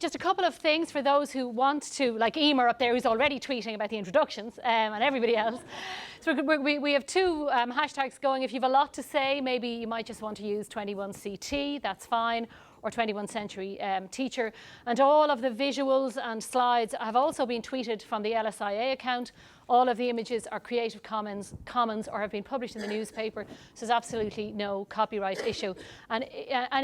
just a couple of things for those who want to, like Emer up there, who's already tweeting about the introductions, and everybody else. So we have two hashtags going. If you have a lot to say, maybe you might just want to use 21CT, that's fine, or 21st Century Teacher. And all of the visuals and slides have also been tweeted from the LSIA account. All of the images are Creative Commons or have been published in the newspaper, so there's absolutely no copyright issue. And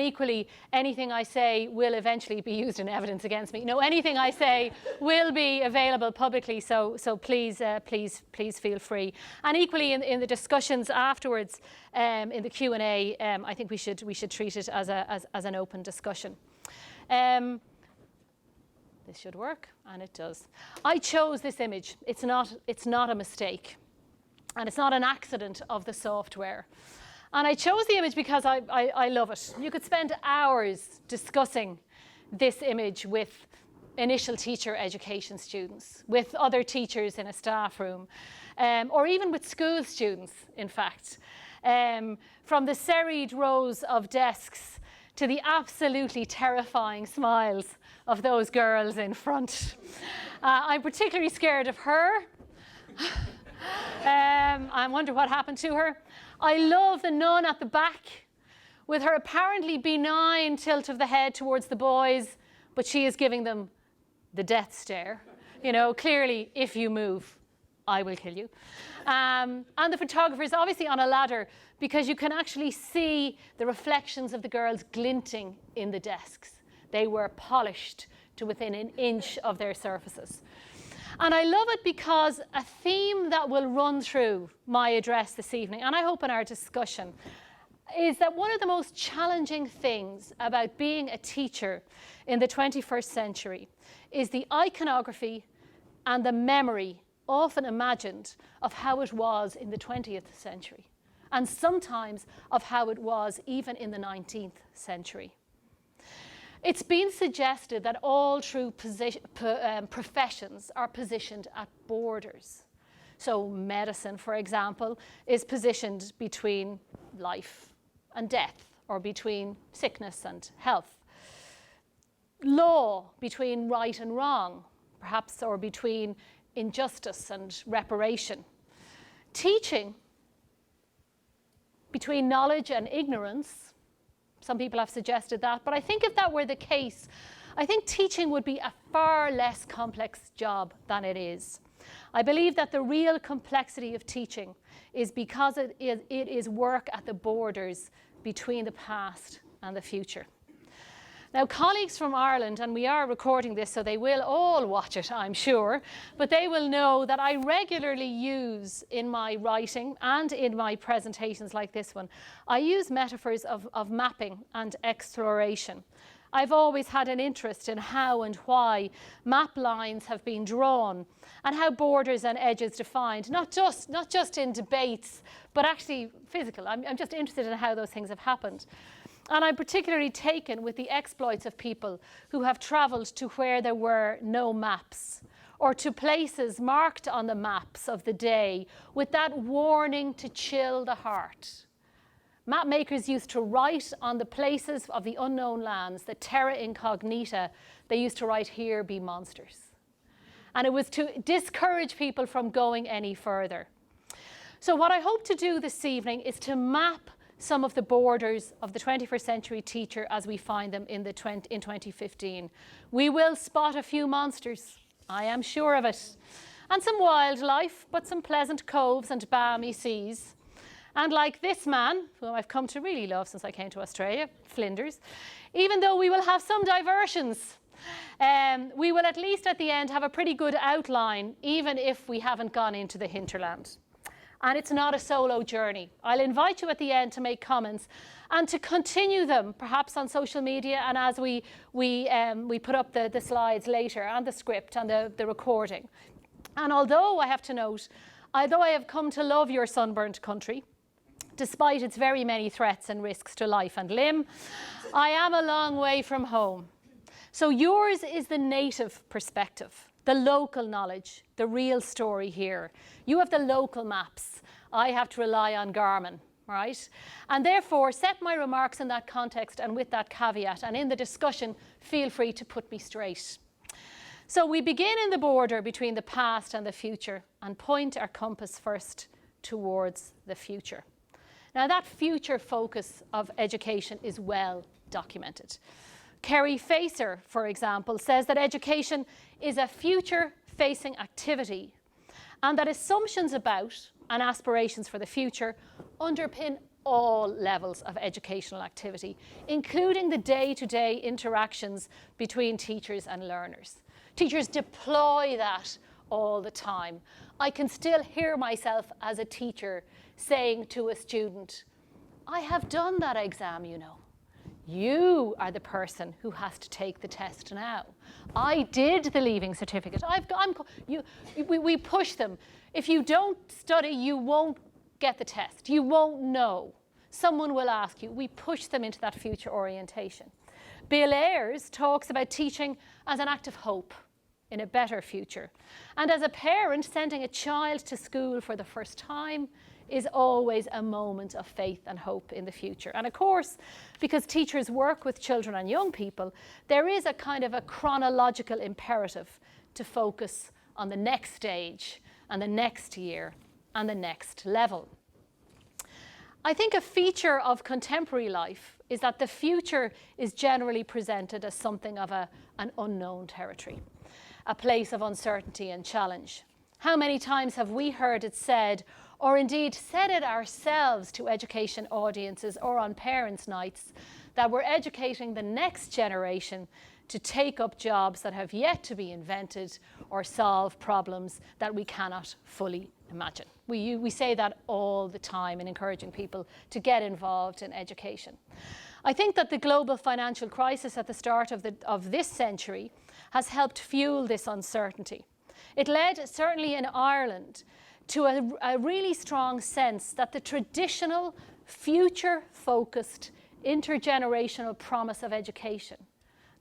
equally, anything I say will eventually be used in evidence against me. No, anything I say will be available publicly, so please feel free. And equally, in the discussions afterwards, in the Q&A, I think we should treat it as an open discussion. This should work, and it does. I chose this image. It's not a mistake, and it's not an accident of the software. And I chose the image because I love it. You could spend hours discussing this image with initial teacher education students, with other teachers in a staff room, or even with school students, in fact. From the serried rows of desks to the absolutely terrifying smiles of those girls in front. I'm particularly scared of her. I wonder what happened to her. I love the nun at the back with her apparently benign tilt of the head towards the boys, but she is giving them the death stare. You know, clearly, if you move, I will kill you. And the photographer is obviously on a ladder because you can actually see the reflections of the girls glinting in the desks. They were polished to within an inch of their surfaces. And I love it because a theme that will run through my address this evening, and I hope in our discussion, is that one of the most challenging things about being a teacher in the 21st century is the iconography and the memory often imagined of how it was in the 20th century, and sometimes of how it was even in the 19th century. It's been suggested that all true professions are positioned at borders. So medicine, for example, is positioned between life and death, or between sickness and health. Law, between right and wrong, perhaps, or between injustice and reparation. Teaching, between knowledge and ignorance. Some people have suggested that, but I think if that were the case, I think teaching would be a far less complex job than it is. I believe that the real complexity of teaching is because it is work at the borders between the past and the future. Now, colleagues from Ireland, and we are recording this, so they will all watch it, I'm sure, but they will know that I regularly use in my writing and in my presentations like this one, I use metaphors of mapping and exploration. I've always had an interest in how and why map lines have been drawn and how borders and edges defined, not just in debates, but actually physical. I'm just interested in how those things have happened. And I'm particularly taken with the exploits of people who have travelled to where there were no maps, or to places marked on the maps of the day with that warning to chill the heart. Map makers used to write on the places of the unknown lands, the terra incognita, they used to write, "Here be monsters." And it was to discourage people from going any further. So what I hope to do this evening is to map some of the borders of the 21st century teacher as we find them in 2015. We will spot a few monsters, I am sure of it, and some wildlife, but some pleasant coves and balmy seas. And like this man, whom I've come to really love since I came to Australia, Flinders, even though we will have some diversions, we will at least at the end have a pretty good outline, even if we haven't gone into the hinterland. And it's not a solo journey. I'll invite you at the end to make comments and to continue them, perhaps on social media, and as we put up the slides later, and the script and the recording. And although I have to note, although I have come to love your sunburnt country, despite its very many threats and risks to life and limb, I am a long way from home. So yours is the native perspective, the local knowledge, the real story here. You have the local maps. I have to rely on Garmin, right? And therefore, set my remarks in that context and with that caveat, and in the discussion, feel free to put me straight. So we begin in the border between the past and the future and point our compass first towards the future. Now, that future focus of education is well documented. Kerry Facer, for example, says that education is a future-facing activity and that assumptions about and aspirations for the future underpin all levels of educational activity, including the day-to-day interactions between teachers and learners. Teachers deploy that all the time. I can still hear myself as a teacher saying to a student, I have done that exam, you know. You are the person who has to take the test now. I did the leaving certificate. We push them. If you don't study, you won't get the test. You won't know. Someone will ask you. We push them into that future orientation. Bill Ayres talks about teaching as an act of hope in a better future. And as a parent, sending a child to school for the first time is always a moment of faith and hope in the future. And of course, because teachers work with children and young people, there is a kind of a chronological imperative to focus on the next stage and the next year and the next level. I think a feature of contemporary life is that the future is generally presented as something of an unknown territory, a place of uncertainty and challenge. How many times have we heard it said, or indeed said it ourselves to education audiences or on parents' nights, that we're educating the next generation to take up jobs that have yet to be invented or solve problems that we cannot fully imagine. We say that all the time in encouraging people to get involved in education. I think that the global financial crisis at the start of this century has helped fuel this uncertainty. It led, certainly in Ireland, to a really strong sense that the traditional, future-focused, intergenerational promise of education,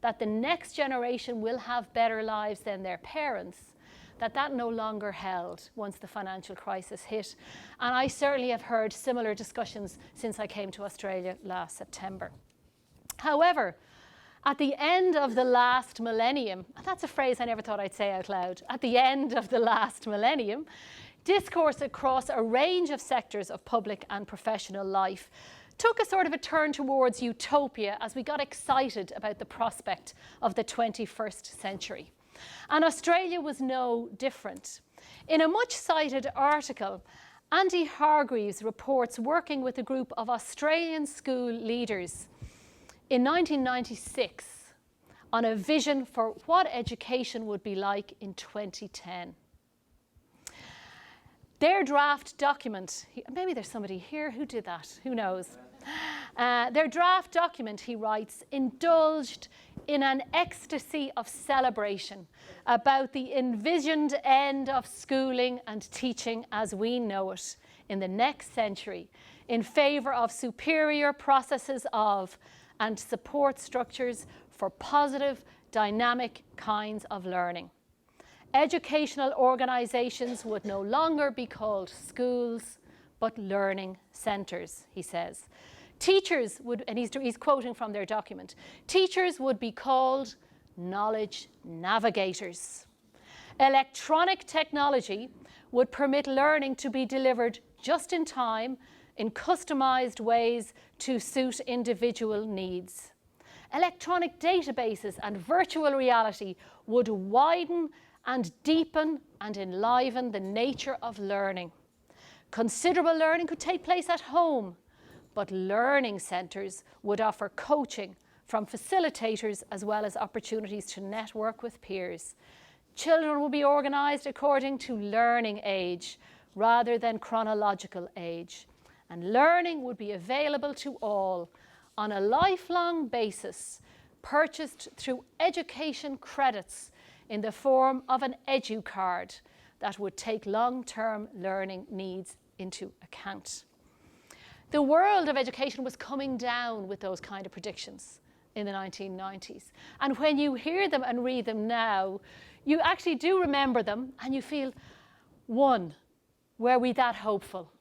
that the next generation will have better lives than their parents, that no longer held once the financial crisis hit. And I certainly have heard similar discussions since I came to Australia last September. However, at the end of the last millennium, and that's a phrase I never thought I'd say out loud, at the end of the last millennium, discourse across a range of sectors of public and professional life took a sort of a turn towards utopia as we got excited about the prospect of the 21st century. And Australia was no different. In a much cited article, Andy Hargreaves reports working with a group of Australian school leaders in 1996 on a vision for what education would be like in 2010. Their draft document, maybe there's somebody here who did that, who knows? Their draft document, he writes, indulged in an ecstasy of celebration about the envisioned end of schooling and teaching as we know it in the next century, in favour of superior processes of and support structures for positive, dynamic kinds of learning. Educational organisations would no longer be called schools, but learning centres, he says. Teachers would, and he's quoting from their document, teachers would be called knowledge navigators. Electronic technology would permit learning to be delivered just in time in customised ways to suit individual needs. Electronic databases and virtual reality would widen and deepen and enliven the nature of learning. Considerable learning could take place at home, but learning centres would offer coaching from facilitators as well as opportunities to network with peers. Children will be organised according to learning age rather than chronological age, and learning would be available to all on a lifelong basis, purchased through education credits in the form of an EduCard that would take long-term learning needs into account. The world of education was coming down with those kind of predictions in the 1990s. And when you hear them and read them now, you actually do remember them and you feel, one, were we that hopeful?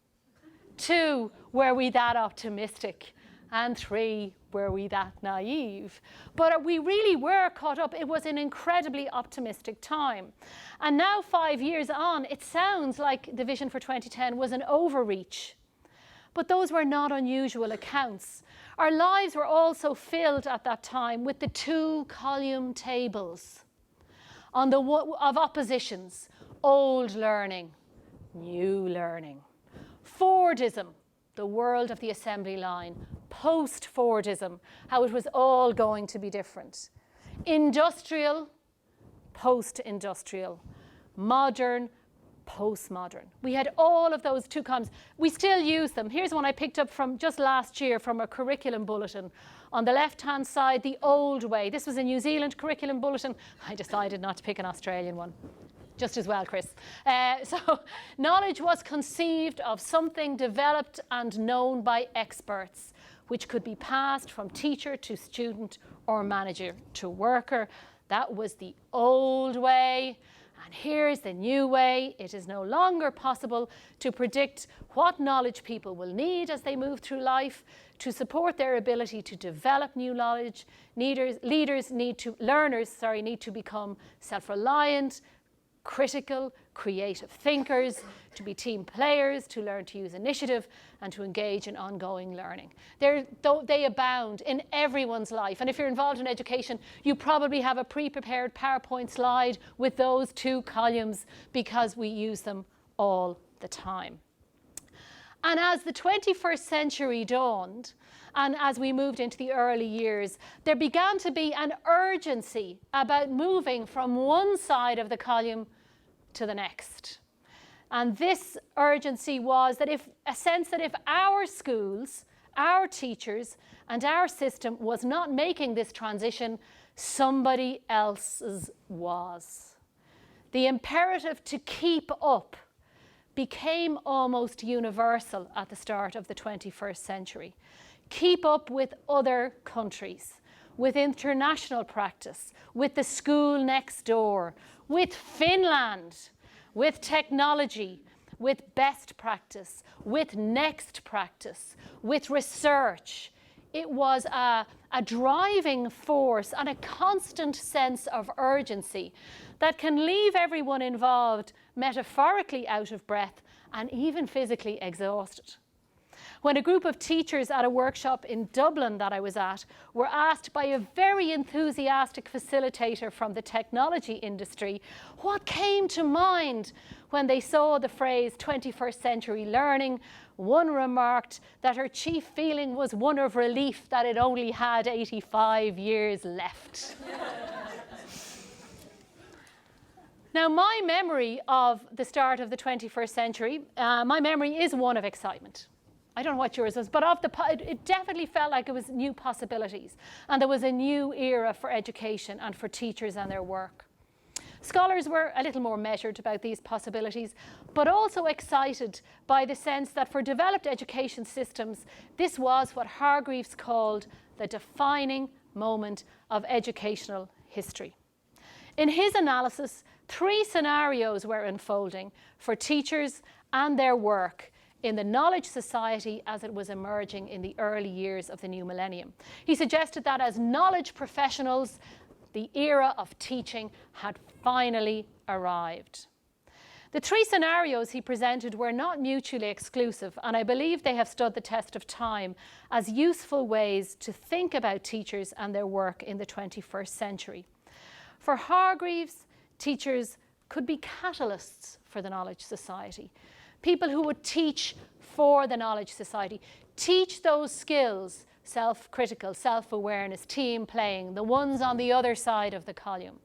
2, were we that optimistic? And 3, were we that naive? But we really were caught up. It was an incredibly optimistic time. And now 5 years on, it sounds like the vision for 2010 was an overreach. But those were not unusual accounts. Our lives were also filled at that time with the 2-column tables of oppositions: old learning, new learning. Fordism, the world of the assembly line. Post-Fordism, how it was all going to be different. Industrial, post-industrial. Modern, postmodern. We had all of those 2 columns. We still use them. Here's one I picked up from just last year from a curriculum bulletin. On the left-hand side, the old way. This was a New Zealand curriculum bulletin. I decided not to pick an Australian one. Just as well, Chris. So knowledge was conceived of something developed and known by experts, which could be passed from teacher to student or manager to worker. That was the old way. And here's the new way. It is no longer possible to predict what knowledge people will need as they move through life. To support their ability to develop new knowledge, learners need to become self-reliant, critical, creative thinkers, to be team players, to learn to use initiative, and to engage in ongoing learning. They abound in everyone's life. And if you're involved in education, you probably have a pre-prepared PowerPoint slide with those 2 columns because we use them all the time. And as the 21st century dawned, and as we moved into the early years, there began to be an urgency about moving from one side of the column to the next. And this urgency was that if our schools, our teachers, and our system was not making this transition, somebody else's was. The imperative to keep up became almost universal at the start of the 21st century. Keep up with other countries, with international practice, with the school next door, with Finland, with technology, with best practice, with next practice, with research. It was a driving force and a constant sense of urgency that can leave everyone involved metaphorically out of breath and even physically exhausted. When a group of teachers at a workshop in Dublin that I was at were asked by a very enthusiastic facilitator from the technology industry what came to mind when they saw the phrase 21st century learning, one remarked that her chief feeling was one of relief that it only had 85 years left. Now, my memory of the start of the 21st century, my memory is one of excitement. I don't know what yours was, but it definitely felt like it was new possibilities. And there was a new era for education and for teachers and their work. Scholars were a little more measured about these possibilities, but also excited by the sense that for developed education systems, this was what Hargreaves called the defining moment of educational history. In his analysis, 3 scenarios were unfolding for teachers and their work in the knowledge society as it was emerging in the early years of the new millennium. He suggested that as knowledge professionals, the era of teaching had finally arrived. The 3 scenarios he presented were not mutually exclusive, and I believe they have stood the test of time as useful ways to think about teachers and their work in the 21st century. For Hargreaves, teachers could be catalysts for the knowledge society. People who would teach for the knowledge society, teach those skills, self-critical, self-awareness, team playing, the ones on the other side of the column.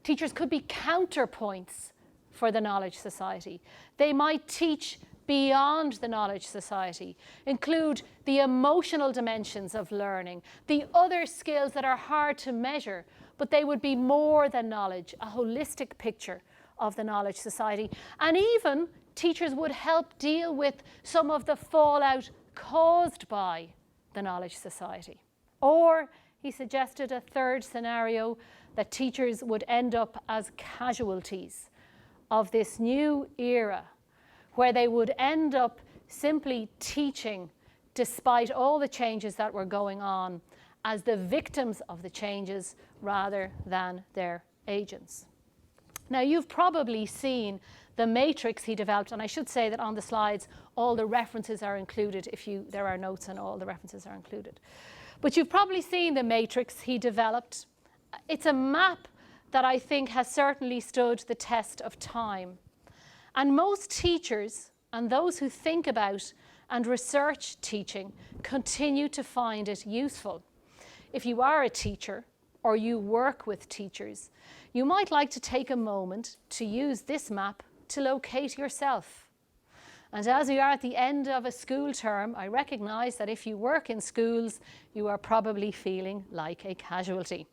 Teachers could be counterpoints for the knowledge society. They might teach beyond the knowledge society, include the emotional dimensions of learning, the other skills that are hard to measure, but they would be more than knowledge, a holistic picture of the knowledge society. And even teachers would help deal with some of the fallout caused by the knowledge society. Or he suggested a third scenario, that teachers would end up as casualties of this new era, where they would end up simply teaching, despite all the changes that were going on, as the victims of the changes rather than their agents. Now, you've probably seen the matrix he developed, and I should say that on the slides all the references are included. There are notes and all the references are included. But you've probably seen the matrix he developed. It's a map that I think has certainly stood the test of time. And most teachers and those who think about and research teaching continue to find it useful. If you are a teacher or you work with teachers, you might like to take a moment to use this map to locate yourself. And as we are at the end of a school term, I recognise that if you work in schools, you are probably feeling like a casualty.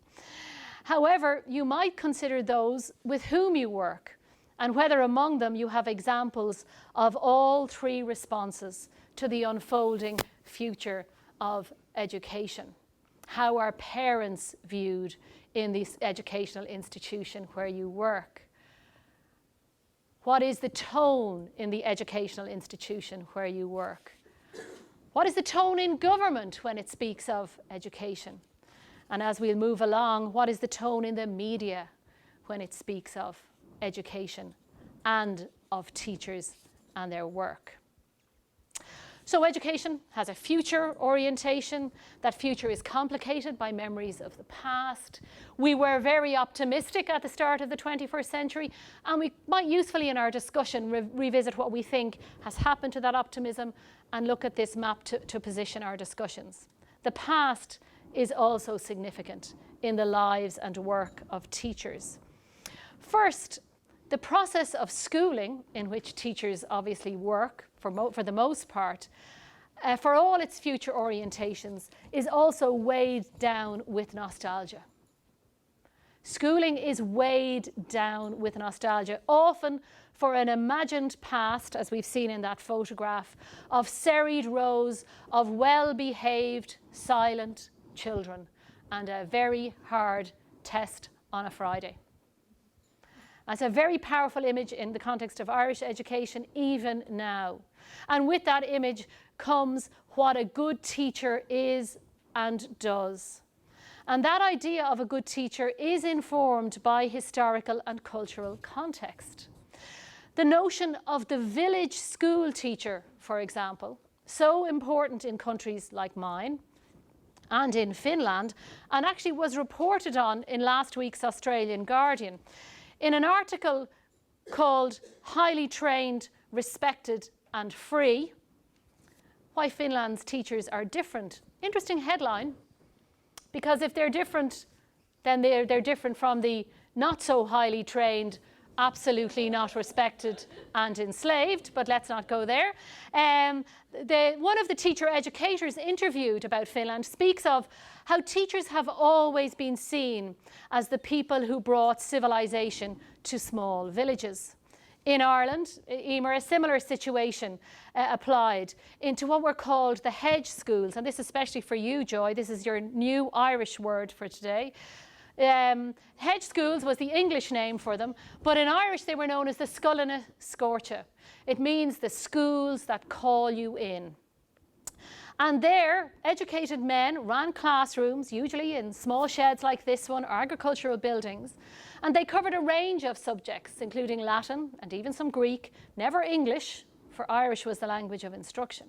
However, you might consider those with whom you work and whether among them you have examples of all three responses to the unfolding future of education. How are parents viewed in this educational institution where you work? What is the tone in the educational institution where you work? What is the tone in government when it speaks of education? And as we'll move along, what is the tone in the media when it speaks of education and of teachers and their work? So education has a future orientation. That future is complicated by memories of the past. We were very optimistic at the start of the 21st century, and we might usefully in our discussion revisit what we think has happened to that optimism and look at this map to position our discussions. The past is also significant in the lives and work of teachers. First, the process of schooling, in which teachers obviously work for the most part, for all its future orientations, is also weighed down with nostalgia. Schooling is weighed down with nostalgia, often for an imagined past, as we've seen in that photograph, of serried rows of well-behaved, silent children and a very hard test on a Friday. That's a very powerful image in the context of Irish education, even now. And with that image comes what a good teacher is and does. And that idea of a good teacher is informed by historical and cultural context. The notion of the village school teacher, for example, so important in countries like mine and in Finland, and actually was reported on in last week's Australian Guardian, in an article called Highly Trained, Respected and Free, Why Finland's Teachers Are Different. Interesting headline, because if they're different, then they're different from the not so highly trained, absolutely not respected and enslaved, but let's not go there. One of the teacher educators interviewed about Finland speaks of how teachers have always been seen as the people who brought civilization to small villages. In Ireland, Emer, a similar situation applied into what were called the hedge schools, and this especially for you, Joy, this is your new Irish word for today. Hedge schools was the English name for them, but in Irish they were known as the Scoilne Scorcha. It means the schools that call you in. And there, educated men ran classrooms, usually in small sheds like this one, or agricultural buildings, and they covered a range of subjects, including Latin and even some Greek, never English, for Irish was the language of instruction.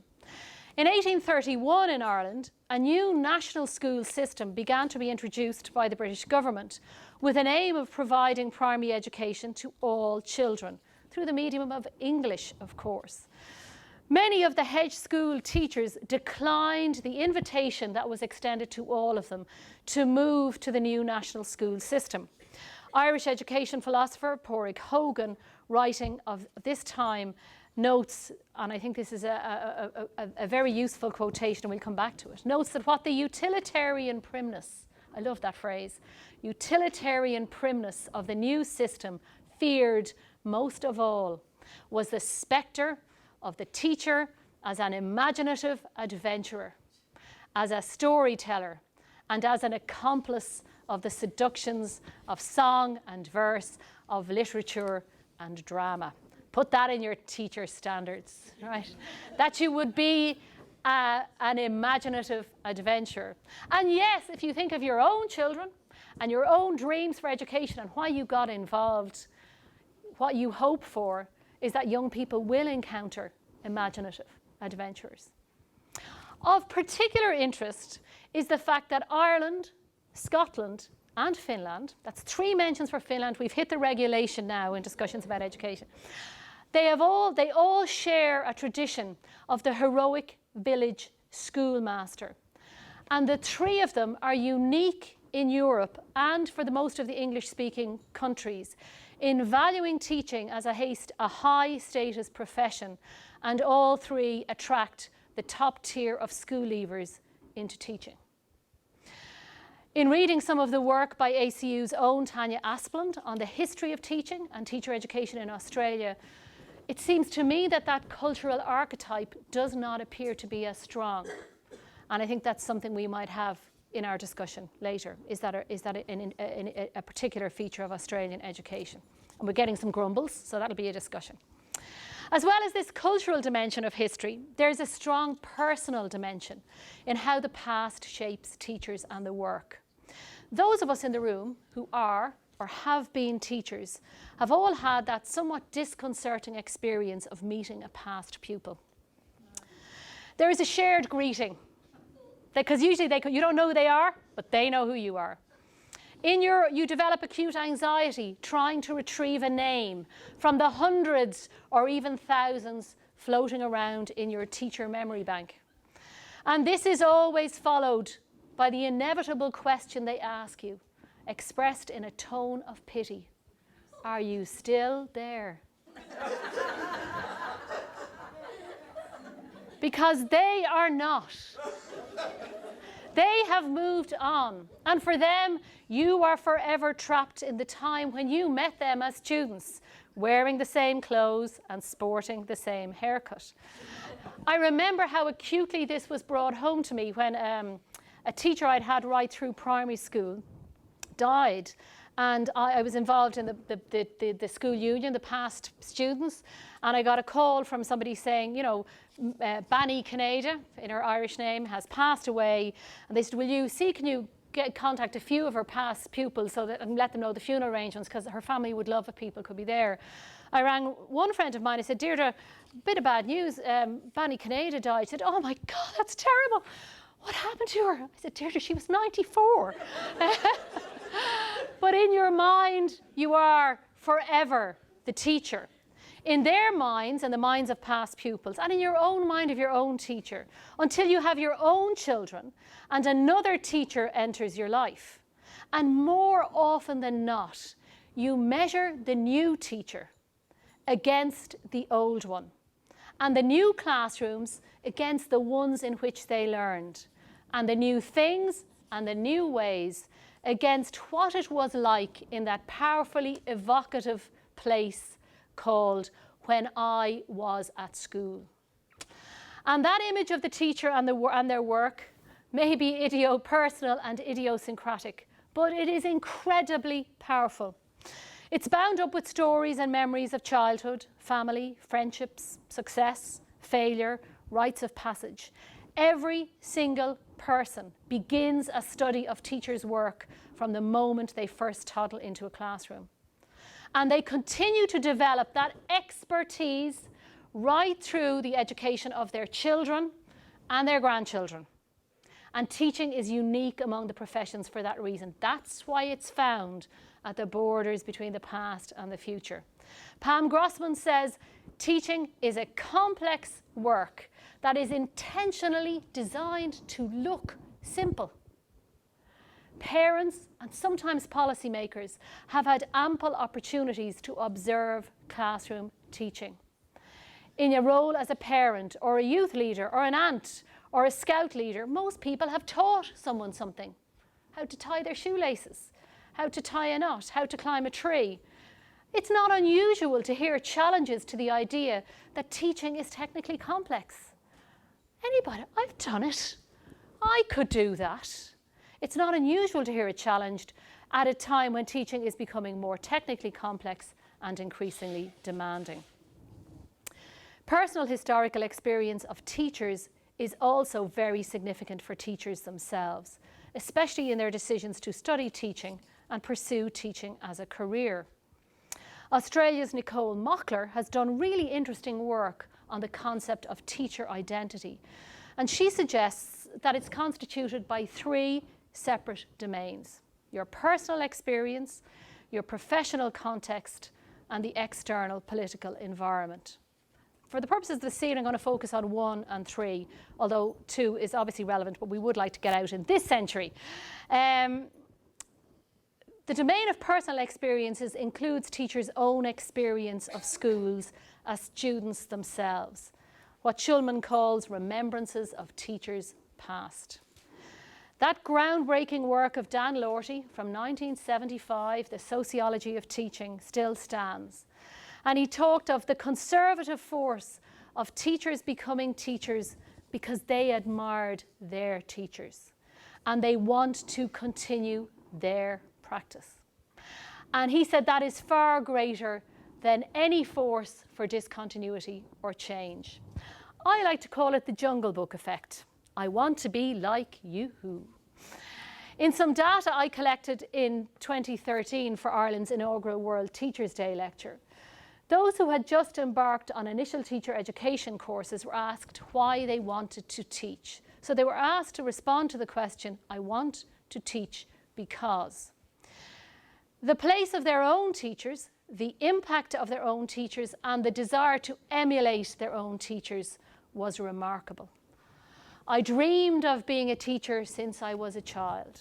In 1831 in Ireland, a new national school system began to be introduced by the British government with an aim of providing primary education to all children, through the medium of English, of course. Many of the hedge school teachers declined the invitation that was extended to all of them to move to the new national school system. Irish education philosopher Pádraig Hogan, writing of this time, notes, and I think this is a very useful quotation, and we'll come back to it, notes that what the utilitarian primness, I love that phrase, utilitarian primness of the new system feared most of all was the spectre of the teacher as an imaginative adventurer, as a storyteller, and as an accomplice of the seductions of song and verse, of literature and drama. Put that in your teacher standards, right? That you would be an imaginative adventurer. And yes, if you think of your own children and your own dreams for education and why you got involved, what you hope for is that young people will encounter imaginative adventurers. Of particular interest is the fact that Ireland, Scotland, and Finland, that's 3 mentions for Finland, we've hit the regulation now in discussions about education. They all share a tradition of the heroic village schoolmaster. And the 3 of them are unique in Europe and for the most of the English-speaking countries in valuing teaching as a high status profession, and all 3 attract the top tier of school leavers into teaching. In reading some of the work by ACU's own Tanya Aspland on the history of teaching and teacher education in Australia, it seems to me that that cultural archetype does not appear to be as strong. And I think that's something we might have in our discussion later, is that a particular feature of Australian education. And we're getting some grumbles, so that'll be a discussion. As well as this cultural dimension of history, there's a strong personal dimension in how the past shapes teachers and the work. Those of us in the room who are or have been teachers have all had that somewhat disconcerting experience of meeting a past pupil. There is a shared greeting, because usually you don't know who they are, but they know who you are. You develop acute anxiety trying to retrieve a name from the hundreds or even thousands floating around in your teacher memory bank. And this is always followed by the inevitable question they ask you, expressed in a tone of pity. Are you still there? Because they are not. They have moved on, and for them, you are forever trapped in the time when you met them as students, wearing the same clothes and sporting the same haircut. I remember how acutely this was brought home to me when a teacher I'd had right through primary school died, and I was involved in the school union, the past students, and I got a call from somebody saying, you know, Banny Canada, in her Irish name, has passed away, and they said, can you contact a few of her past pupils so that and let them know the funeral arrangements, because her family would love if people could be there. I rang one friend of mine. I said, Deirdre, bit of bad news. Banny Canada died. She said, oh my God, that's terrible. What happened to her? I said, Deirdre, she was 94. But in your mind, you are forever the teacher. In their minds and the minds of past pupils, and in your own mind of your own teacher, until you have your own children and another teacher enters your life. And more often than not, you measure the new teacher against the old one, and the new classrooms against the ones in which they learned, and the new things and the new ways against what it was like in that powerfully evocative place called When I Was at School. And that image of the teacher and their work may be idiopersonal and idiosyncratic, but it is incredibly powerful. It's bound up with stories and memories of childhood, family, friendships, success, failure, rites of passage. Every single person begins a study of teachers' work from the moment they first toddle into a classroom. And they continue to develop that expertise right through the education of their children and their grandchildren. And teaching is unique among the professions for that reason. That's why it's found at the borders between the past and the future. Pam Grossman says, teaching is a complex work that is intentionally designed to look simple. Parents and sometimes policymakers have had ample opportunities to observe classroom teaching. In your role as a parent or a youth leader or an aunt or a scout leader, most people have taught someone something. How to tie their shoelaces, how to tie a knot, how to climb a tree. It's not unusual to hear challenges to the idea that teaching is technically complex. Anybody, I've done it. I could do that. It's not unusual to hear it challenged at a time when teaching is becoming more technically complex and increasingly demanding. Personal historical experience of teachers is also very significant for teachers themselves, especially in their decisions to study teaching and pursue teaching as a career. Australia's Nicole Mockler has done really interesting work on the concept of teacher identity, and she suggests that it's constituted by three separate domains: your personal experience, your professional context, and the external political environment. For the purposes of the scene, I'm going to focus on 1 and 3, although 2 is obviously relevant, but we would like to get out in this century. The domain of personal experiences includes teachers' own experience of schools as students themselves, what Schulman calls remembrances of teachers past. That groundbreaking work of Dan Lorty from 1975, The Sociology of Teaching, still stands. And he talked of the conservative force of teachers becoming teachers because they admired their teachers and they want to continue their practice. And he said that is far greater than any force for discontinuity or change. I like to call it the Jungle Book effect. I want to be like you. In some data I collected in 2013 for Ireland's inaugural World Teachers' Day lecture, those who had just embarked on initial teacher education courses were asked why they wanted to teach. So they were asked to respond to the question, I want to teach because. The place of their own teachers, the impact of their own teachers, and the desire to emulate their own teachers was remarkable. I dreamed of being a teacher since I was a child.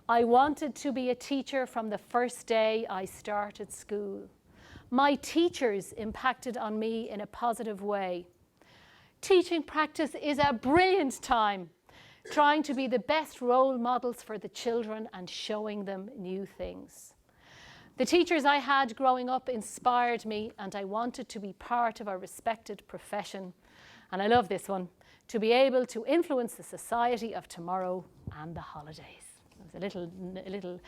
I wanted to be a teacher from the first day I started school. My teachers impacted on me in a positive way. Teaching practice is a brilliant time, trying to be the best role models for the children and showing them new things. The teachers I had growing up inspired me, and I wanted to be part of a respected profession. And I love this one, to be able to influence the society of tomorrow and the holidays. It was a little.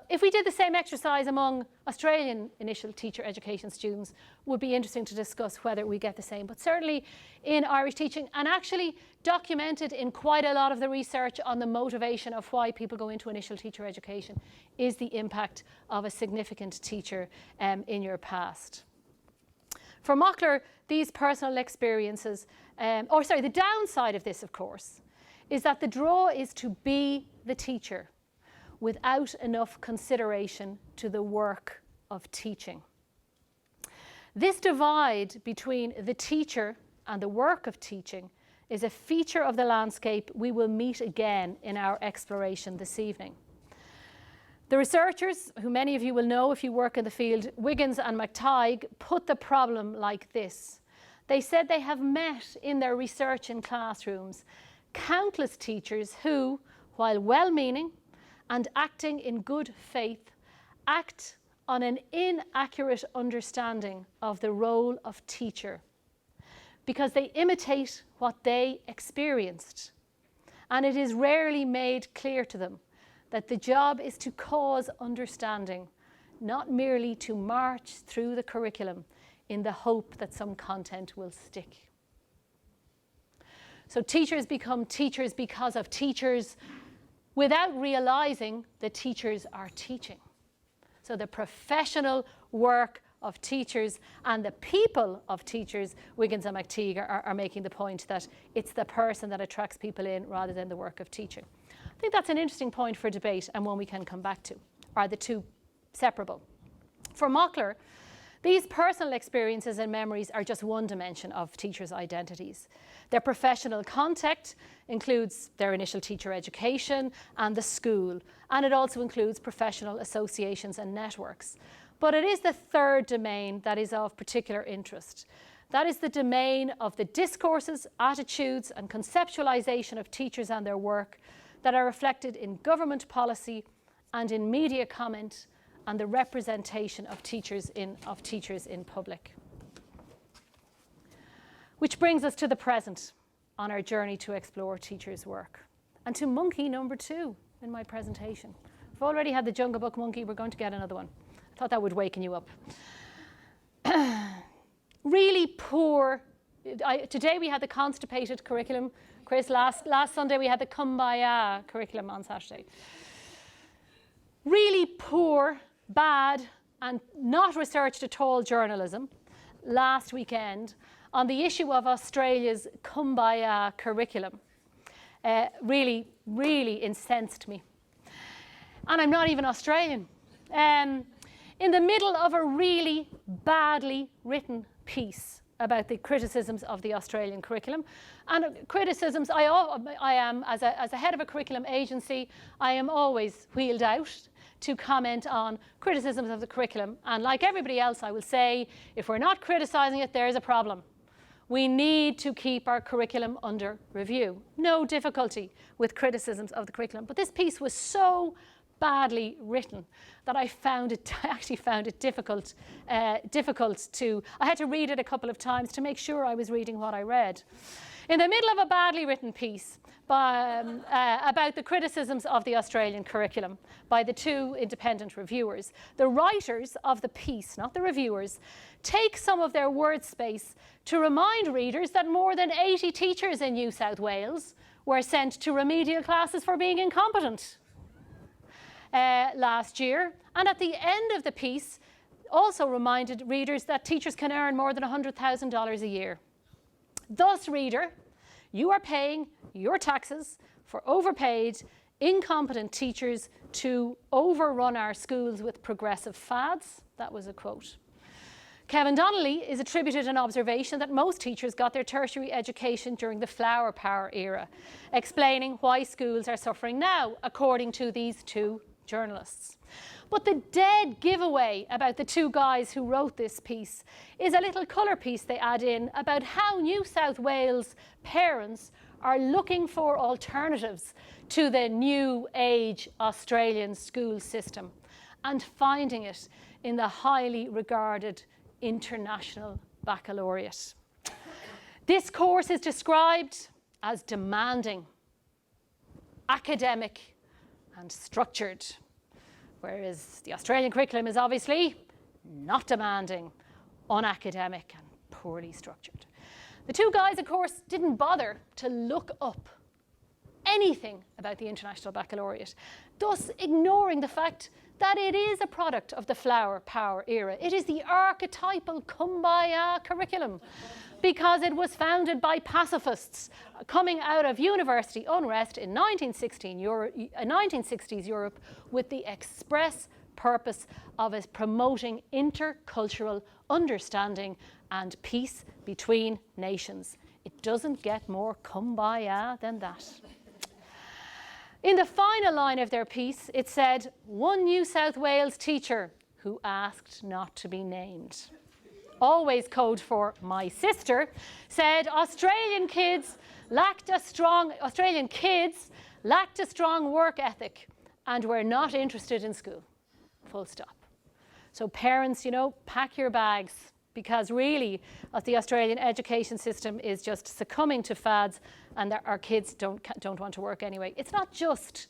If we did the same exercise among Australian initial teacher education students, would be interesting to discuss whether we get the same. But certainly in Irish teaching, and actually documented in quite a lot of the research on the motivation of why people go into initial teacher education, is the impact of a significant teacher in your past. For Mockler, these personal experiences, the downside of this, of course, is that the draw is to be the teacher without enough consideration to the work of teaching. This divide between the teacher and the work of teaching is a feature of the landscape we will meet again in our exploration this evening. The researchers, who many of you will know if you work in the field, Wiggins and McTighe, put the problem like this. They said they have met in their research in classrooms countless teachers who, while well-meaning and acting in good faith, act on an inaccurate understanding of the role of teacher because they imitate what they experienced. And it is rarely made clear to them that the job is to cause understanding, not merely to march through the curriculum in the hope that some content will stick. So teachers become teachers because of teachers without realizing that teachers are teaching. So the professional work of teachers and the people of teachers, Wiggins and McTighe are making the point that it's the person that attracts people in rather than the work of teaching. I think that's an interesting point for debate and one we can come back to. Are the two separable? For Mockler, these personal experiences and memories are just one dimension of teachers' identities. Their professional context includes their initial teacher education and the school, and it also includes professional associations and networks. But it is the third domain that is of particular interest. That is the domain of the discourses, attitudes, and conceptualization of teachers and their work that are reflected in government policy and in media comment and the representation of teachers in public. Which brings us to the present on our journey to explore teachers' work. And to monkey number 2 in my presentation. We've already had the Jungle Book monkey, we're going to get another one. I thought that would waken you up. really poor. Today we had the constipated curriculum. Chris, last Sunday we had the kumbaya curriculum on Saturday. Really poor, bad, and not researched at all journalism last weekend on the issue of Australia's kumbaya curriculum. Really, really incensed me. And I'm not even Australian. In the middle of a really badly written piece about the criticisms of the Australian curriculum. And criticisms, I am, as a head of a curriculum agency, I am always wheeled out to comment on criticisms of the curriculum. And like everybody else, I will say, if we're not criticising it, there's a problem. We need to keep our curriculum under review. No difficulty with criticisms of the curriculum. But this piece was so badly written that I actually found it difficult to, I had to read it a couple of times to make sure I was reading what I read. In the middle of a badly written piece about the criticisms of the Australian curriculum by the two independent reviewers, the writers of the piece, not the reviewers, take some of their word space to remind readers that more than 80 teachers in New South Wales were sent to remedial classes for being incompetent last year. And at the end of the piece, also reminded readers that teachers can earn more than $100,000 a year. Thus, reader, you are paying your taxes for overpaid, incompetent teachers to overrun our schools with progressive fads. That was a quote. Kevin Donnelly is attributed an observation that most teachers got their tertiary education during the flower power era, explaining why schools are suffering now, according to these two journalists. But the dead giveaway about the two guys who wrote this piece is a little colour piece they add in about how New South Wales parents are looking for alternatives to the new age Australian school system and finding it in the highly regarded International Baccalaureate. This course is described as demanding, academic and structured, whereas the Australian curriculum is obviously not demanding, unacademic and poorly structured. The two guys, of course, didn't bother to look up anything about the International Baccalaureate, thus ignoring the fact that it is a product of the flower power era. It is the archetypal kumbaya curriculum because it was founded by pacifists coming out of university unrest in 1960s Europe with the express purpose of promoting intercultural understanding and peace between nations. It doesn't get more kumbaya than that. In the final line of their piece, it said, one New South Wales teacher who asked not to be named, always code for my sister, said Australian kids lacked a strong work ethic and were not interested in school. Full stop. So parents, you know, pack your bags, because really the Australian education system is just succumbing to fads and our kids don't want to work anyway. It's not just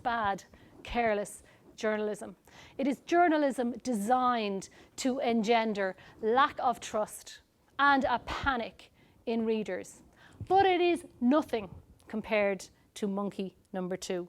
bad, careless journalism. It is journalism designed to engender lack of trust and a panic in readers. But it is nothing compared to monkey number 2.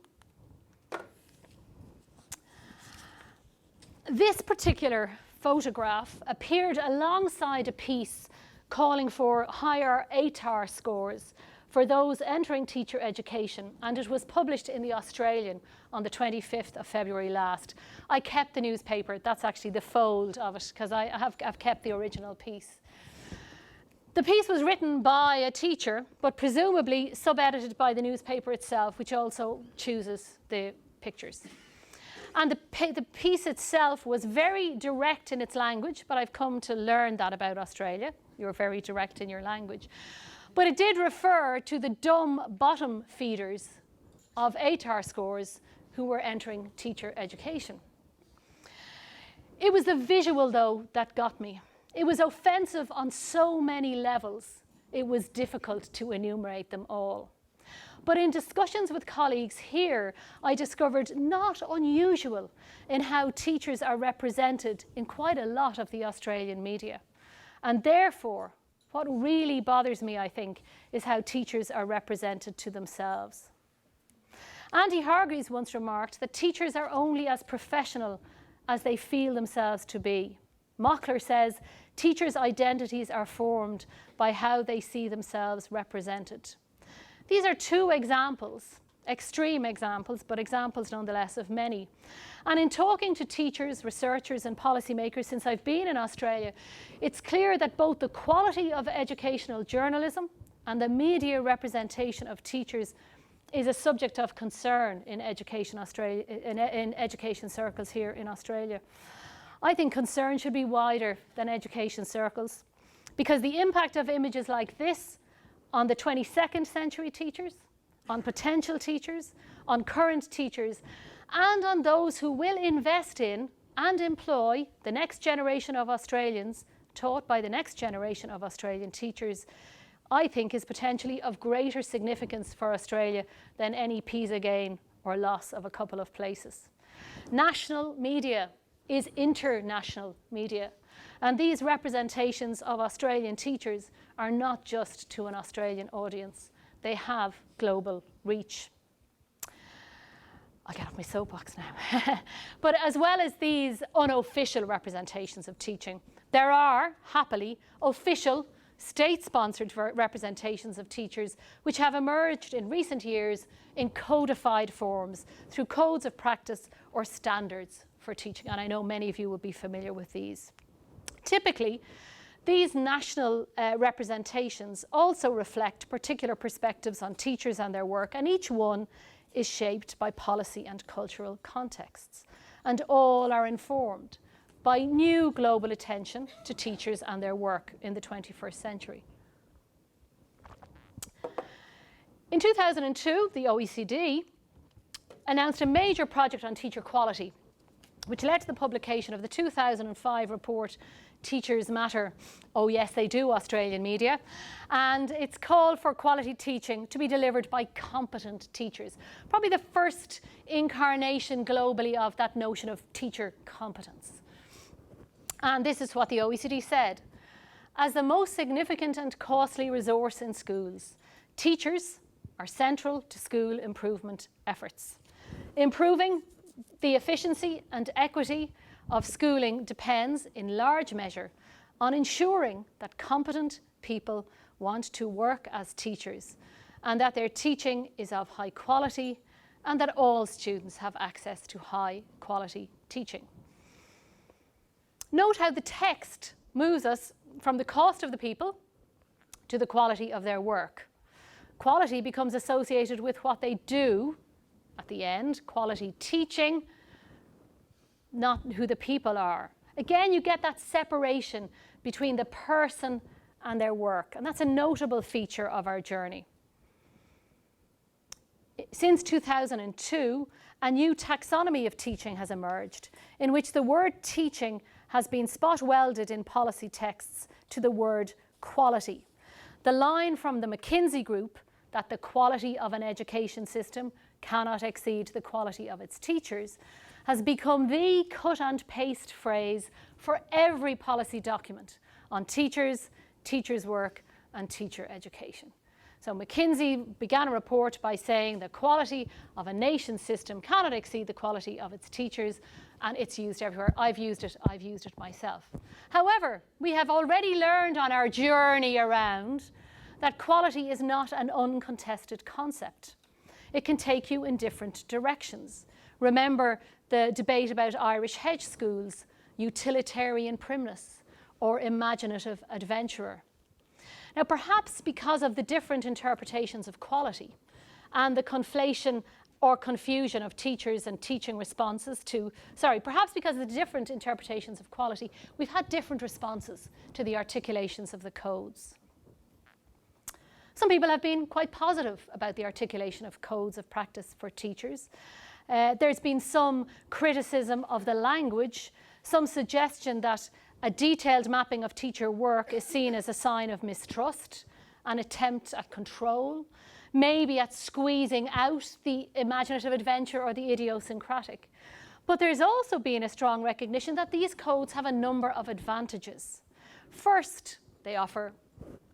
This particular photograph appeared alongside a piece calling for higher ATAR scores for those entering teacher education, and it was published in the Australian on the 25th of February last. I kept the newspaper, that's actually the fold of it, because I've kept the original piece. The piece was written by a teacher, but presumably sub-edited by the newspaper itself, which also chooses the pictures. And the piece itself was very direct in its language, but I've come to learn that about Australia. You're very direct in your language. But it did refer to the dumb bottom feeders of ATAR scores who were entering teacher education. It was the visual, though, that got me. It was offensive on so many levels, it was difficult to enumerate them all. But in discussions with colleagues here, I discovered not unusual in how teachers are represented in quite a lot of the Australian media. And therefore, what really bothers me, I think, is how teachers are represented to themselves. Andy Hargreaves once remarked that teachers are only as professional as they feel themselves to be. Mockler says teachers' identities are formed by how they see themselves represented. These are two examples, extreme examples, but examples nonetheless of many. And in talking to teachers, researchers and policymakers since I've been in Australia, it's clear that both the quality of educational journalism and the media representation of teachers is a subject of concern in education circles here in Australia. I think concern should be wider than education circles, because the impact of images like this on the 22nd century teachers, on potential teachers, on current teachers, and on those who will invest in and employ the next generation of Australians, taught by the next generation of Australian teachers, I think is potentially of greater significance for Australia than any PISA gain or loss of a couple of places. National media is international media, and these representations of Australian teachers are not just to an Australian audience. They have global reach. I'll get off my soapbox now. But as well as these unofficial representations of teaching, there are, happily, official state-sponsored representations of teachers which have emerged in recent years in codified forms through codes of practice or standards for teaching. And I know many of you will be familiar with these. Typically, these national representations also reflect particular perspectives on teachers and their work, and each one is shaped by policy and cultural contexts. And all are informed by new global attention to teachers and their work in the 21st century. In 2002, the OECD announced a major project on teacher quality, which led to the publication of the 2005 report, Teachers Matter, oh yes they do, Australian media, and it's called for quality teaching to be delivered by competent teachers. Probably the first incarnation globally of that notion of teacher competence. And this is what the OECD said: as the most significant and costly resource in schools, teachers are central to school improvement efforts. Improving the efficiency and equity of schooling depends in large measure on ensuring that competent people want to work as teachers and that their teaching is of high quality and that all students have access to high quality teaching. Note how the text moves us from the cost of the people to the quality of their work. Quality becomes associated with what they do at the end, quality teaching, not who the people are. Again, you get that separation between the person and their work, and that's a notable feature of our journey. Since 2002, a new taxonomy of teaching has emerged, in which the word teaching has been spot welded in policy texts to the word quality. The line from the McKinsey Group that the quality of an education system cannot exceed the quality of its teachers has become the cut and paste phrase for every policy document on teachers, teachers' work and teacher education. So McKinsey began a report by saying the quality of a nation's system cannot exceed the quality of its teachers, and it's used everywhere. I've used it myself. However, we have already learned on our journey around that quality is not an uncontested concept. It can take you in different directions. Remember the debate about Irish hedge schools, utilitarian primness, or imaginative adventurer. Now, perhaps because of the different interpretations of quality and the conflation or confusion of teachers and teaching responses to, perhaps because of the different interpretations of quality, we've had different responses to the articulations of the codes. Some people have been quite positive about the articulation of codes of practice for teachers. There's been some criticism of the language, some suggestion that a detailed mapping of teacher work is seen as a sign of mistrust, an attempt at control, maybe at squeezing out the imaginative adventure or the idiosyncratic. But there's also been a strong recognition that these codes have a number of advantages. First, they offer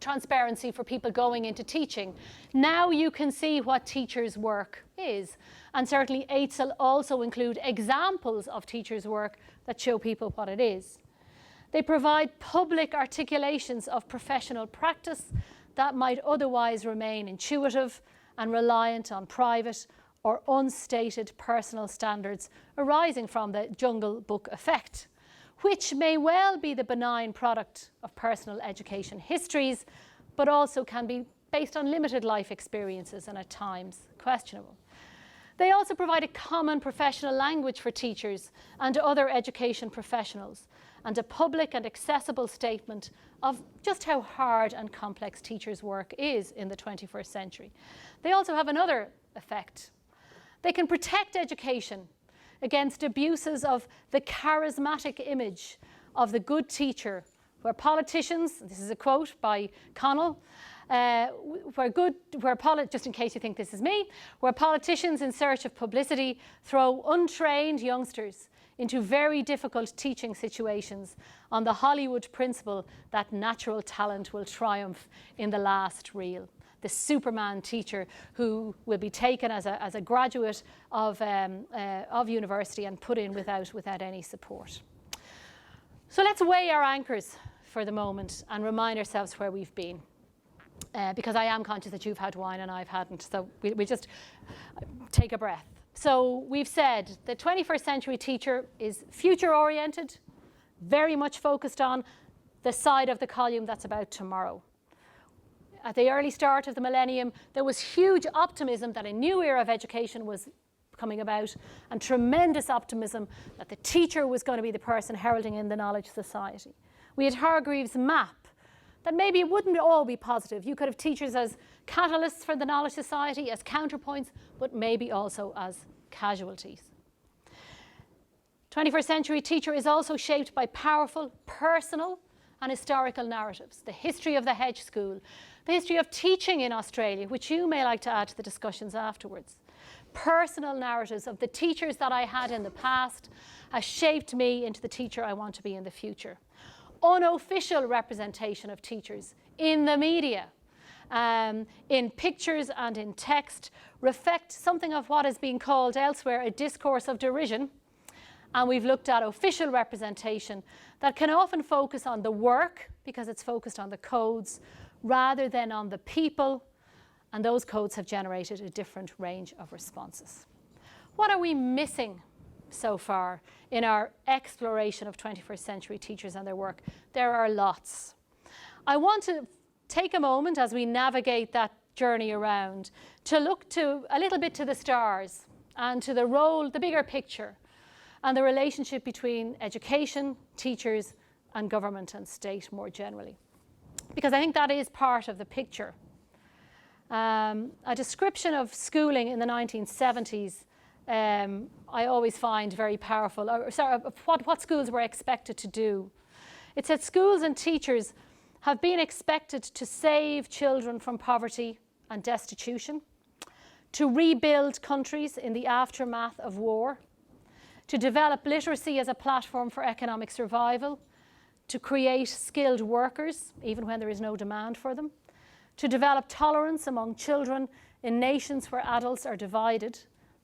transparency for people going into teaching. Now you can see what teachers' work is. And certainly eights will also include examples of teachers' work that show people what it is. They provide public articulations of professional practice that might otherwise remain intuitive and reliant on private or unstated personal standards arising from the Jungle Book effect, which may well be the benign product of personal education histories, but also can be based on limited life experiences and at times questionable. They also provide a common professional language for teachers and other education professionals, and a public and accessible statement of just how hard and complex teachers' work is in the 21st century. They also have another effect. They can protect education against abuses of the charismatic image of the good teacher, where politicians, this is a quote by Connell, just in case you think this is me, where politicians in search of publicity throw untrained youngsters into very difficult teaching situations on the Hollywood principle that natural talent will triumph in the last reel. The Superman teacher who will be taken as a graduate of university and put in without any support. So let's weigh our anchors for the moment and remind ourselves where we've been. Because I am conscious that you've had wine and I hadn't, so we just take a breath. So we've said the 21st century teacher is future-oriented, very much focused on the side of the column that's about tomorrow. At the early start of the millennium, there was huge optimism that a new era of education was coming about, and tremendous optimism that the teacher was going to be the person heralding in the knowledge society. We had Hargreaves' map that maybe it wouldn't all be positive. You could have teachers as catalysts for the knowledge society, as counterpoints, but maybe also as casualties. 21st century teacher is also shaped by powerful personal and historical narratives. The history of the hedge school, the history of teaching in Australia, which you may like to add to the discussions afterwards. Personal narratives of the teachers that I had in the past has shaped me into the teacher I want to be in the future. Unofficial representation of teachers in the media, in pictures and in text, reflect something of what is being called elsewhere a discourse of derision. And we've looked at official representation that can often focus on the work because it's focused on the codes rather than on the people, and those codes have generated a different range of responses. What are we missing so far in our exploration of 21st century teachers and their work? There are lots. I want to take a moment as we navigate that journey around to look to a little bit to the stars and to the role, the bigger picture, and the relationship between education, teachers, and government and state more generally. Because I think that is part of the picture. A description of schooling in the 1970s I always find very powerful, what schools were expected to do. It said schools and teachers have been expected to save children from poverty and destitution, to rebuild countries in the aftermath of war, to develop literacy as a platform for economic survival, to create skilled workers, even when there is no demand for them, to develop tolerance among children in nations where adults are divided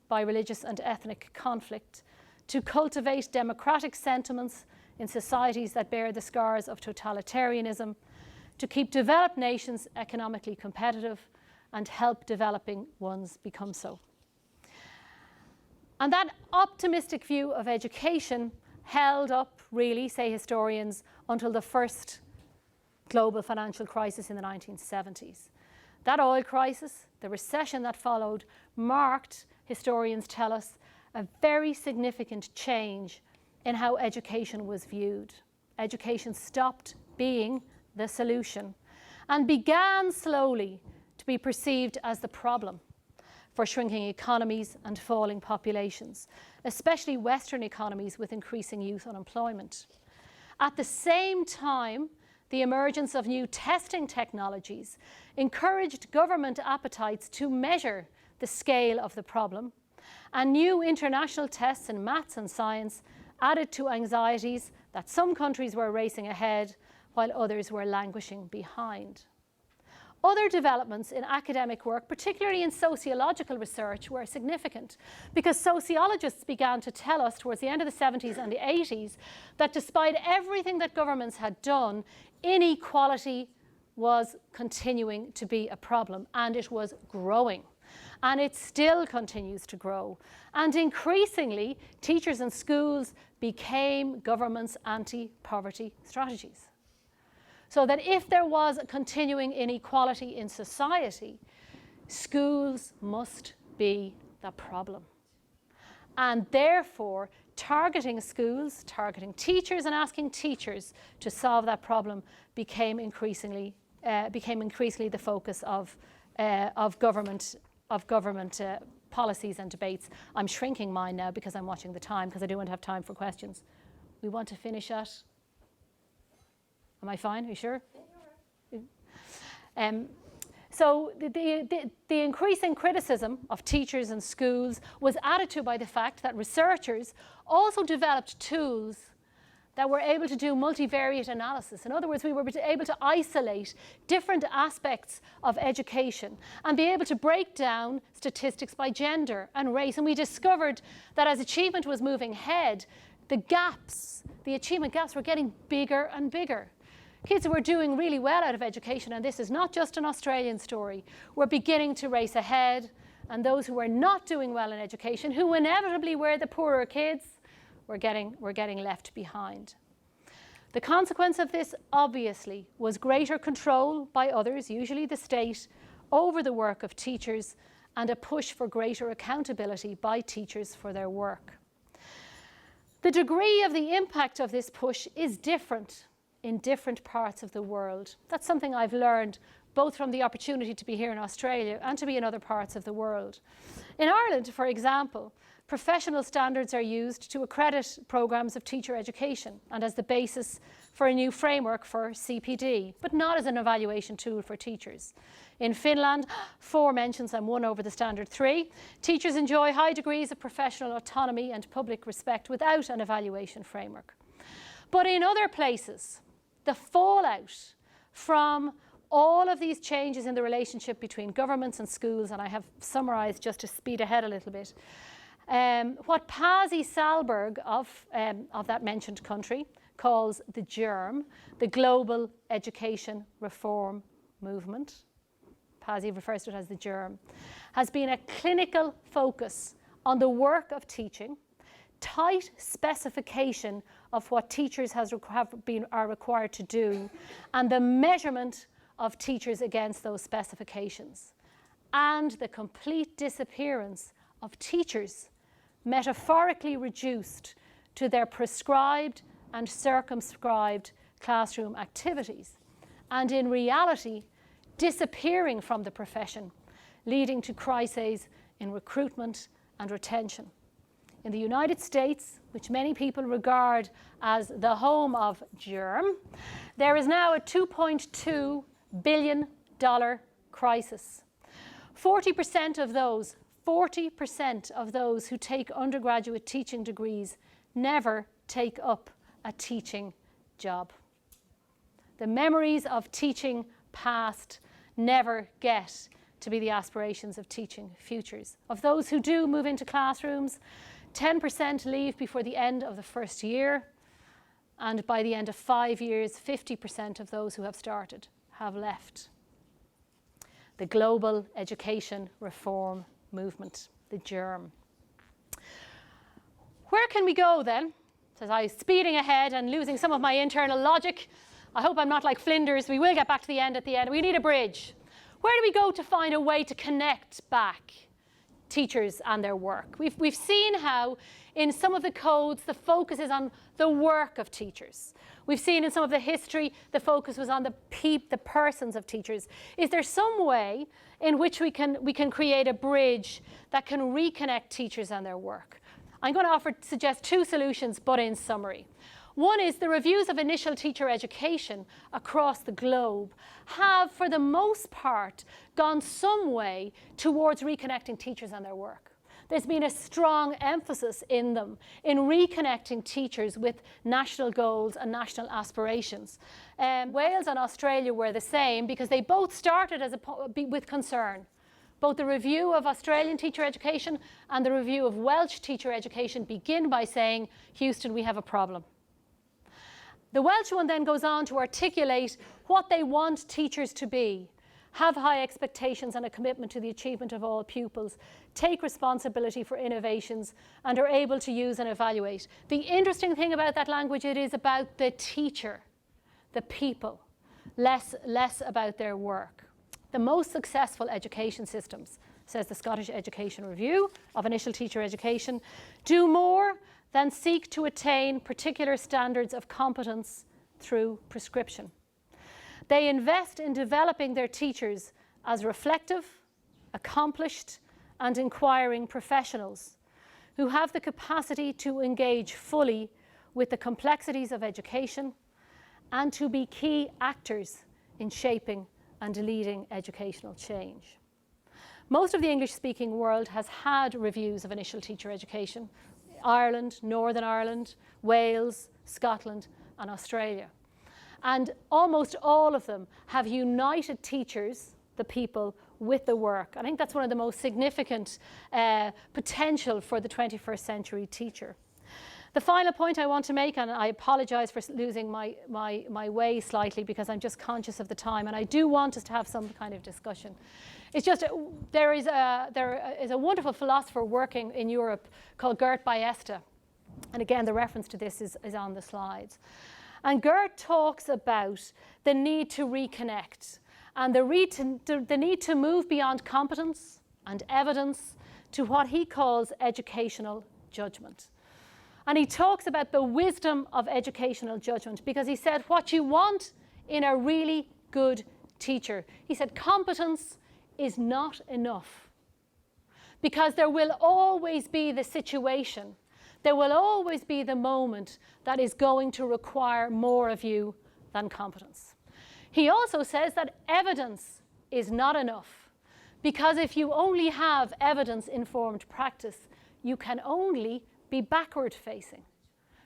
by religious and ethnic conflict, to cultivate democratic sentiments in societies that bear the scars of totalitarianism, to keep developed nations economically competitive and help developing ones become so. And that optimistic view of education held up, really, say historians, until the first global financial crisis in the 1970s. That oil crisis, the recession that followed, marked, historians tell us, a very significant change in how education was viewed. Education stopped being the solution and began slowly to be perceived as the problem for shrinking economies and falling populations, especially Western economies with increasing youth unemployment. At the same time, the emergence of new testing technologies encouraged government appetites to measure the scale of the problem, and new international tests in maths and science added to anxieties that some countries were racing ahead while others were languishing behind. Other developments in academic work, particularly in sociological research, were significant because sociologists began to tell us towards the end of the 70s and the 80s that despite everything that governments had done, inequality was continuing to be a problem, and it was growing. And it still continues to grow. And increasingly, teachers and schools became governments' anti-poverty strategies. So that if there was a continuing inequality in society, schools must be the problem. And therefore, targeting schools, targeting teachers, and asking teachers to solve that problem became increasingly the focus of government policies and debates. I'm shrinking mine now because I'm watching the time, because I do want to have time for questions. We want to finish at... Am I fine? Are you sure? So the increasing criticism of teachers and schools was added to by the fact that researchers also developed tools that were able to do multivariate analysis. In other words, we were able to isolate different aspects of education and be able to break down statistics by gender and race. And we discovered that as achievement was moving ahead, the achievement gaps were getting bigger and bigger. Kids who were doing really well out of education, and this is not just an Australian story, were beginning to race ahead, and those who were not doing well in education, who inevitably were the poorer kids, were getting left behind. The consequence of this, obviously, was greater control by others, usually the state, over the work of teachers, and a push for greater accountability by teachers for their work. The degree of the impact of this push is different in different parts of the world. That's something I've learned both from the opportunity to be here in Australia and to be in other parts of the world. In Ireland, for example, professional standards are used to accredit programmes of teacher education and as the basis for a new framework for CPD, but not as an evaluation tool for teachers. In Finland, 4 mentions and 1 over the standard 3. Teachers enjoy high degrees of professional autonomy and public respect without an evaluation framework. But in other places, the fallout from all of these changes in the relationship between governments and schools, and I have summarised just to speed ahead a little bit, what Pasi Sahlberg of that mentioned country calls the GERM, the Global Education Reform Movement, Pasi refers to it as the GERM, has been a clinical focus on the work of teaching, tight specification of what teachers are required to do, and the measurement of teachers against those specifications, and the complete disappearance of teachers, metaphorically reduced to their prescribed and circumscribed classroom activities, and in reality disappearing from the profession, leading to crises in recruitment and retention. In the United States, which many people regard as the home of GERM, there is now a $2.2 billion crisis. 40% of those who take undergraduate teaching degrees never take up a teaching job. The memories of teaching past never get to be the aspirations of teaching futures. Of those who do move into classrooms, 10% leave before the end of the first year, and by the end of 5 years, 50% of those who have started have left. The Global Education Reform Movement, the GERM. Where can we go then? As I'm speeding ahead and losing some of my internal logic, I hope I'm not like Flinders. We will get back to the end at the end. We need a bridge. Where do we go to find a way to connect back teachers and their work? We've seen how in some of the codes the focus is on the work of teachers. We've seen in some of the history the focus was on the persons of teachers. Is there some way in which we can create a bridge that can reconnect teachers and their work? I'm going to suggest 2 solutions, but in summary. One is the reviews of initial teacher education across the globe have, for the most part, gone some way towards reconnecting teachers and their work. There's been a strong emphasis in them in reconnecting teachers with national goals and national aspirations. Wales and Australia were the same because they both started with concern. Both the review of Australian teacher education and the review of Welsh teacher education begin by saying, Houston, we have a problem. The Welsh one then goes on to articulate what they want teachers to be: have high expectations and a commitment to the achievement of all pupils, take responsibility for innovations, and are able to use and evaluate. The interesting thing about that language, it is about the teacher, the people, less about their work. The most successful education systems, says the Scottish Education Review of Initial Teacher Education, do more than seek to attain particular standards of competence through prescription. They invest in developing their teachers as reflective, accomplished, and inquiring professionals who have the capacity to engage fully with the complexities of education and to be key actors in shaping and leading educational change. Most of the English-speaking world has had reviews of initial teacher education: Ireland, Northern Ireland, Wales, Scotland, and Australia. And almost all of them have united teachers, the people, with the work. I think that's one of the most significant potential for the 21st century teacher. The final point I want to make, and I apologise for losing my way slightly because I'm just conscious of the time, and I do want us to have some kind of discussion. It's just, there is a wonderful philosopher working in Europe called Gert Ballesta. And again, the reference to this is on the slides. And Gert talks about the need to reconnect and the need to move beyond competence and evidence to what he calls educational judgment. And he talks about the wisdom of educational judgment because he said what you want in a really good teacher, he said competence is not enough, because there will always be the situation, there will always be the moment that is going to require more of you than competence. He also says that evidence is not enough, because if you only have evidence-informed practice, you can only be backward facing,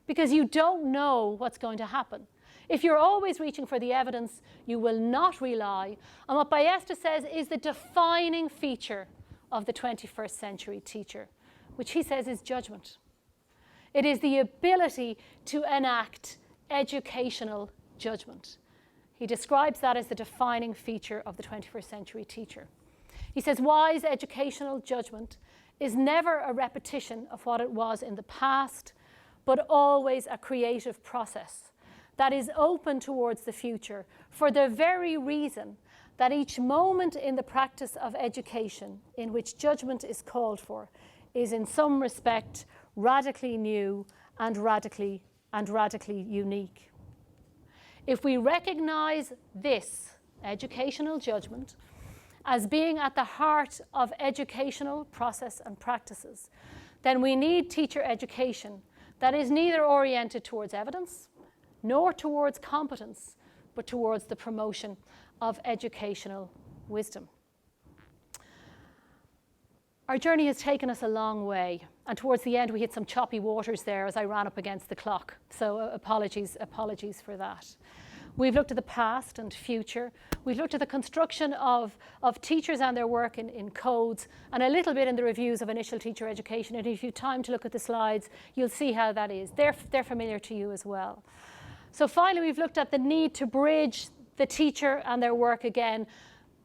because you don't know what's going to happen. If you're always reaching for the evidence, you will not rely on what Ballesta says is the defining feature of the 21st century teacher, which he says is judgment. It is the ability to enact educational judgment. He describes that as the defining feature of the 21st century teacher. He says wise educational judgment is never a repetition of what it was in the past, but always a creative process that is open towards the future for the very reason that each moment in the practice of education in which judgment is called for is in some respect radically new and radically unique. If we recognize this educational judgment as being at the heart of educational process and practices, then we need teacher education that is neither oriented towards evidence nor towards competence, but towards the promotion of educational wisdom. Our journey has taken us a long way, and towards the end we hit some choppy waters there as I ran up against the clock, so apologies for that. We've looked at the past and future. We've looked at the construction of teachers and their work in codes, and a little bit in the reviews of initial teacher education. And if you have time to look at the slides, you'll see how that is. They're familiar to you as well. So finally, we've looked at the need to bridge the teacher and their work again,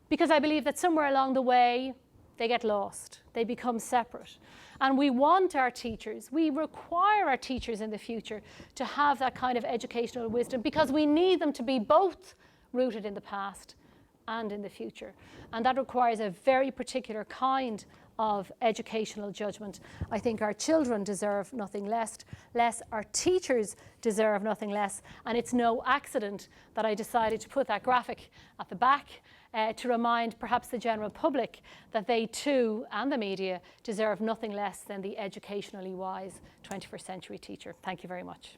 because I believe that somewhere along the way, they get lost. They become separate. And we want our teachers, we require our teachers in the future to have that kind of educational wisdom, because we need them to be both rooted in the past and in the future. And that requires a very particular kind of educational judgment. I think our children deserve nothing less, our teachers deserve nothing less, and it's no accident that I decided to put that graphic at the back to remind perhaps the general public that they too, and the media, deserve nothing less than the educationally wise 21st century teacher. Thank you very much.